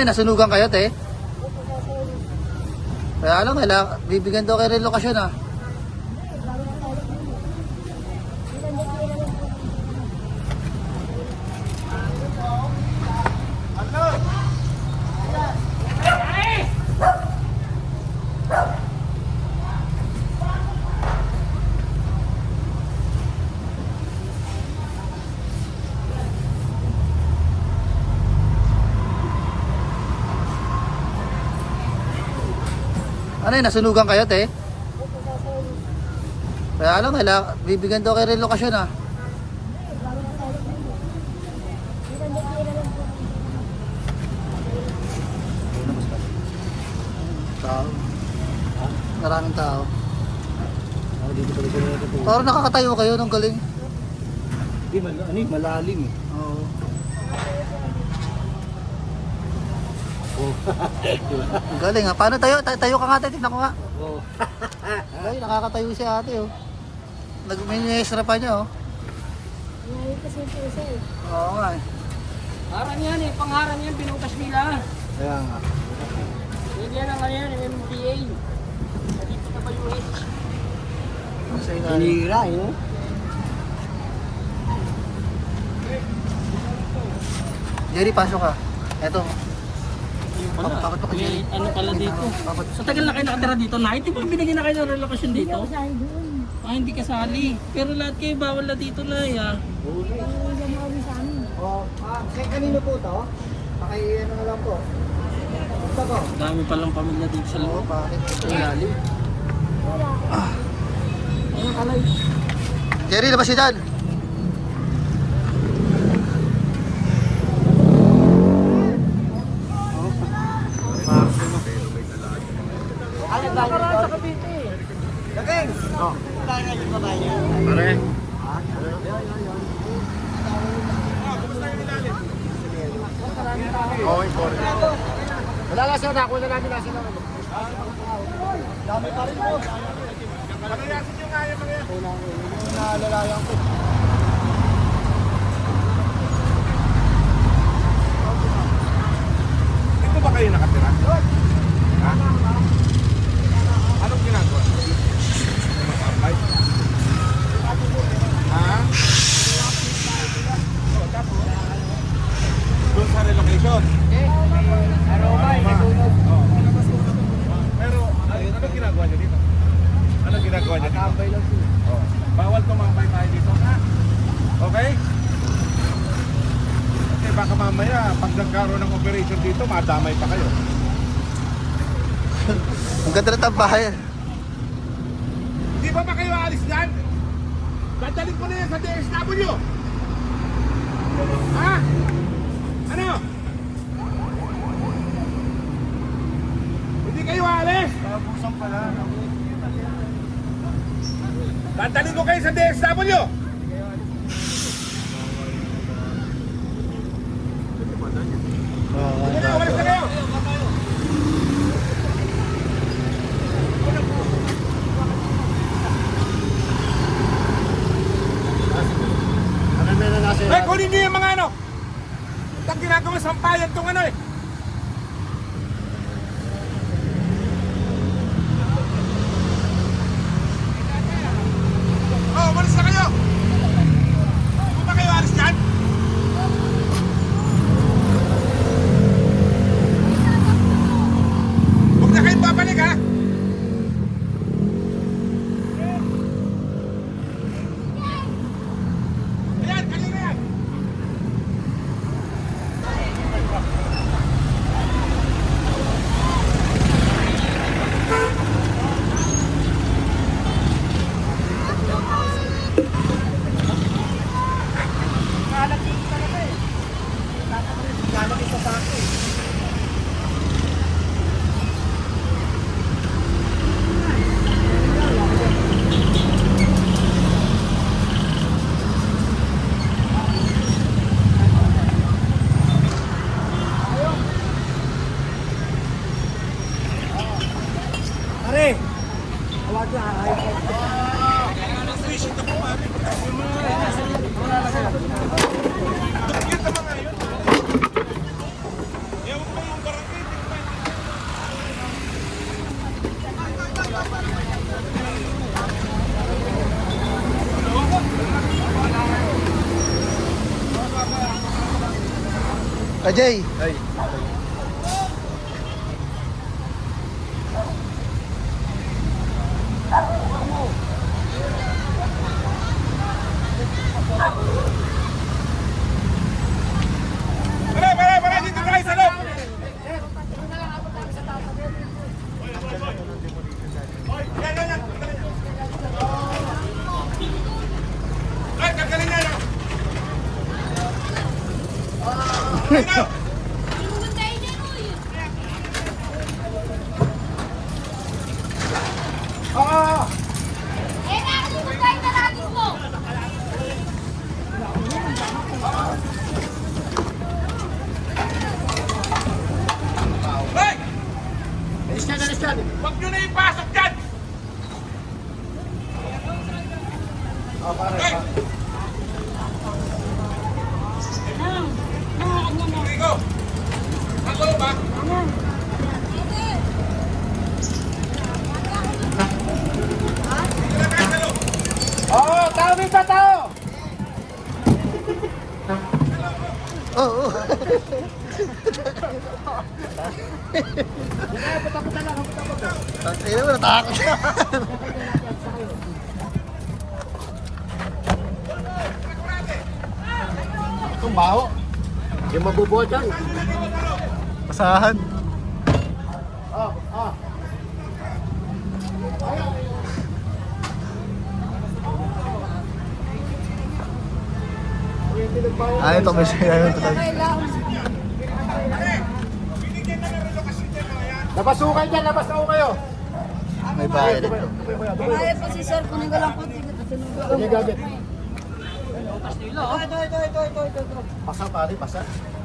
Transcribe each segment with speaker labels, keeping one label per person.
Speaker 1: yun, nasunugan kayo, te? Kaya lang, bibigyan daw kayo relokasyon, ah. Ano yun, nasunugan kayo, te? Kaya lang, bibigyan daw kayo relokasyon, ah. Tao. Maraming tao. Parang nakakatayo kayo ng galing.
Speaker 2: Hindi, malalim eh.
Speaker 1: Oo. Ang galing, ha? Paano tayo? Tayo ka nga, te. Tignan ko nga.
Speaker 2: Oo.
Speaker 1: Ay, nakakatayo si ate, oh. Nag-minestra pa niya, oh. Oo nga, eh.
Speaker 3: Harang yan eh, pangharang yan, pinutas nila.
Speaker 2: Kaya nga.
Speaker 3: Hindi yan ang ano yan, MPA. Dito na ba yung
Speaker 1: Sa ilalim.
Speaker 2: Hinira eh.
Speaker 1: Jerry, pasok ka. Eto.
Speaker 3: Yung pala,
Speaker 1: Bakit pa kayo?
Speaker 3: ano pala dito?
Speaker 1: Bakit?
Speaker 3: Sa tagal na kayo nakatira dito, na hindi ba binigyan na kayo ng relokasyon dito? Ah, hindi kasali. Pero lahat kayo bawal na dito na ya.
Speaker 2: Oh, kanino po to? Ano na lang po. Basta po.
Speaker 3: Dami palang pamilya dito sa
Speaker 1: Oo,
Speaker 3: loob.
Speaker 1: bakit? Sa ilalim.
Speaker 3: Ayun pala eh.
Speaker 1: Jerry, labas si Dan.
Speaker 3: Ano ba yun? Sa Cavite.
Speaker 2: Daking! Oh. Tayo na yung babae niya.
Speaker 1: Pare.
Speaker 2: Okay, sorry. Wala lang siya, nakuha na namin nasa naman. Dami pa rin po. Panayasin nyo nga yung mga yan. Yung naalalayan ko. Dito ba kayo nakatira? Ha? Anong ginagawa? Mag-apply? Ha? Doon sa relocation? Pero, anong ginagawa niyo dito? Anong ginagawa niyo dito? Nakambay lang sila. Oh. Bawal tumambay tayo dito, ha? Okay? Kasi baka mamaya, pag nagkaroon ng operation dito, madamay pa kayo.
Speaker 1: Ang ganda ng bahay.
Speaker 2: Di ba kayo aalis dyan? Dadalhin ko na yan sa DSW! Ha? Ano? Hindi kayo aalis? Pabusan pala. Dadalhin ko kayo sa DSW! Sige na, walis na kayo! Ay, kunin niyo yung mga ano! Itang ginagawa sampayan itong ano eh! Oh, umalis na kayo! Kung ba kayo alis dyan? Huwag na kayong babalik ha! Ayan, kayo na yan! Pare! Awag na, ay.
Speaker 1: Kajay.
Speaker 2: Ay. Pare, dito tayo sa loob. Ay, kagaling na yan. Oo. Hoy! Alis ka. Huwag nyo na ipasok dyan! Hoy! Rico! Ang loob ha? Oo, tao dito, tao!
Speaker 1: Oo. Tangina mo, natakot siya.
Speaker 2: Itong baho. Yung mabubuo dyan.
Speaker 1: Pasahan.
Speaker 2: Oh.
Speaker 1: Ay, ito may siya.
Speaker 2: Labas ho kayo dyan, labas na ho kayo.
Speaker 1: May bayad.
Speaker 4: Kaya po si sir, kunin ko lang po.
Speaker 2: Sige, gamit. Pasa pare, pasa.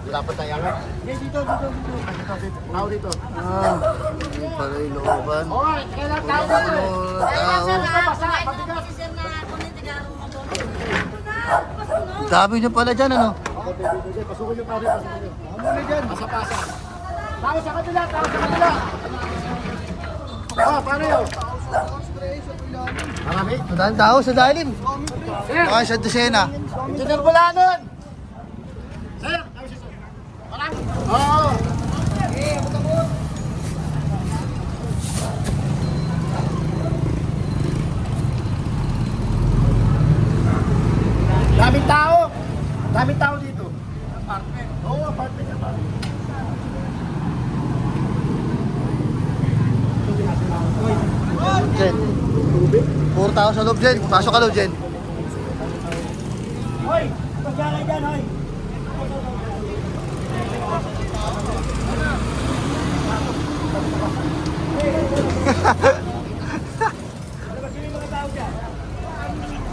Speaker 2: Dapat tayangan. Dito. Tao dito.
Speaker 1: Ah, yung pala yung looban.
Speaker 2: Okay, kailan tao dito eh.
Speaker 4: Kaya sir,
Speaker 2: Pasa,
Speaker 4: kaya
Speaker 2: pabigat.
Speaker 4: si sir na kunin, tigarong mo po.
Speaker 1: Dami nyo pala dyan, ano?
Speaker 2: Pasukin yung pare, pasukin yung. Muna dyan. Pasa. Tao sa kabila. Paano yun? Marami?
Speaker 1: Madaming tao sa dalim. Baka sa dosena.
Speaker 2: Engineer Bulanon! Sir! Marami? Oo! Daming tao! Daming tao dito. Apartment. Oo, apartment.
Speaker 1: Jen. Puro tao sa loob, Jen. Pasok ka loob, Jen.
Speaker 2: Hoy! Pagkakay dyan, hoy!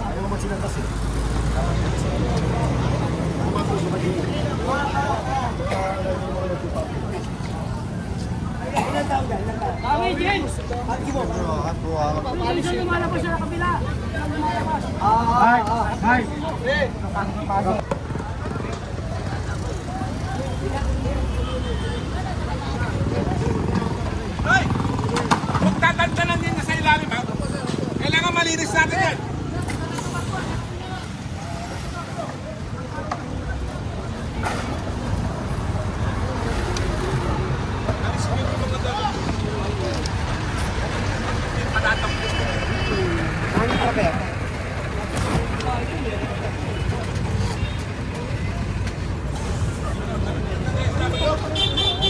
Speaker 2: Ayaw mo silang kasi.
Speaker 3: Kami, Jen! Pagkakalisan lumalabas siya na kabila.
Speaker 2: Ay!
Speaker 5: Hoy! Huwag tatantanan din na sa ilalim ha. Kailangan malinis natin yan. Alis mo yung mga dalo. Patatakbo.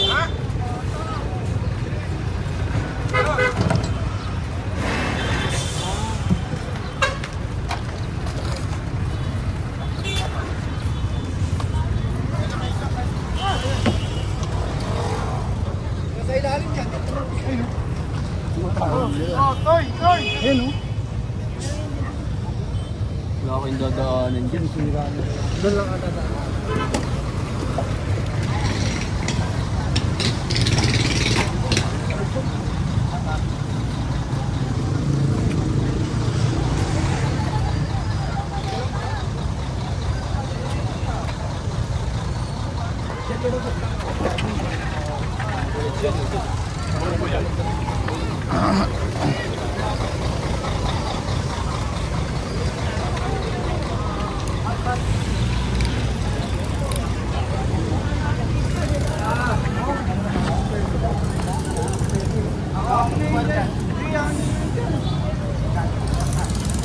Speaker 5: Ha?
Speaker 3: Wala kayong dadaanan dyan.
Speaker 1: Doon lang ata.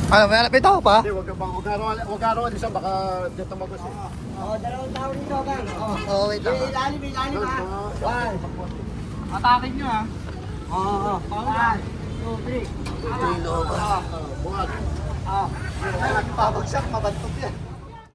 Speaker 1: Ano, may tao pa?
Speaker 2: Hindi, wag ka raw alisan, baka dito tumagos eh.
Speaker 1: Oo, wait lang.
Speaker 3: Atakin nyo ha.
Speaker 1: Ito yung loob.
Speaker 2: Buwan.
Speaker 1: Pabagsak, mabantot yan.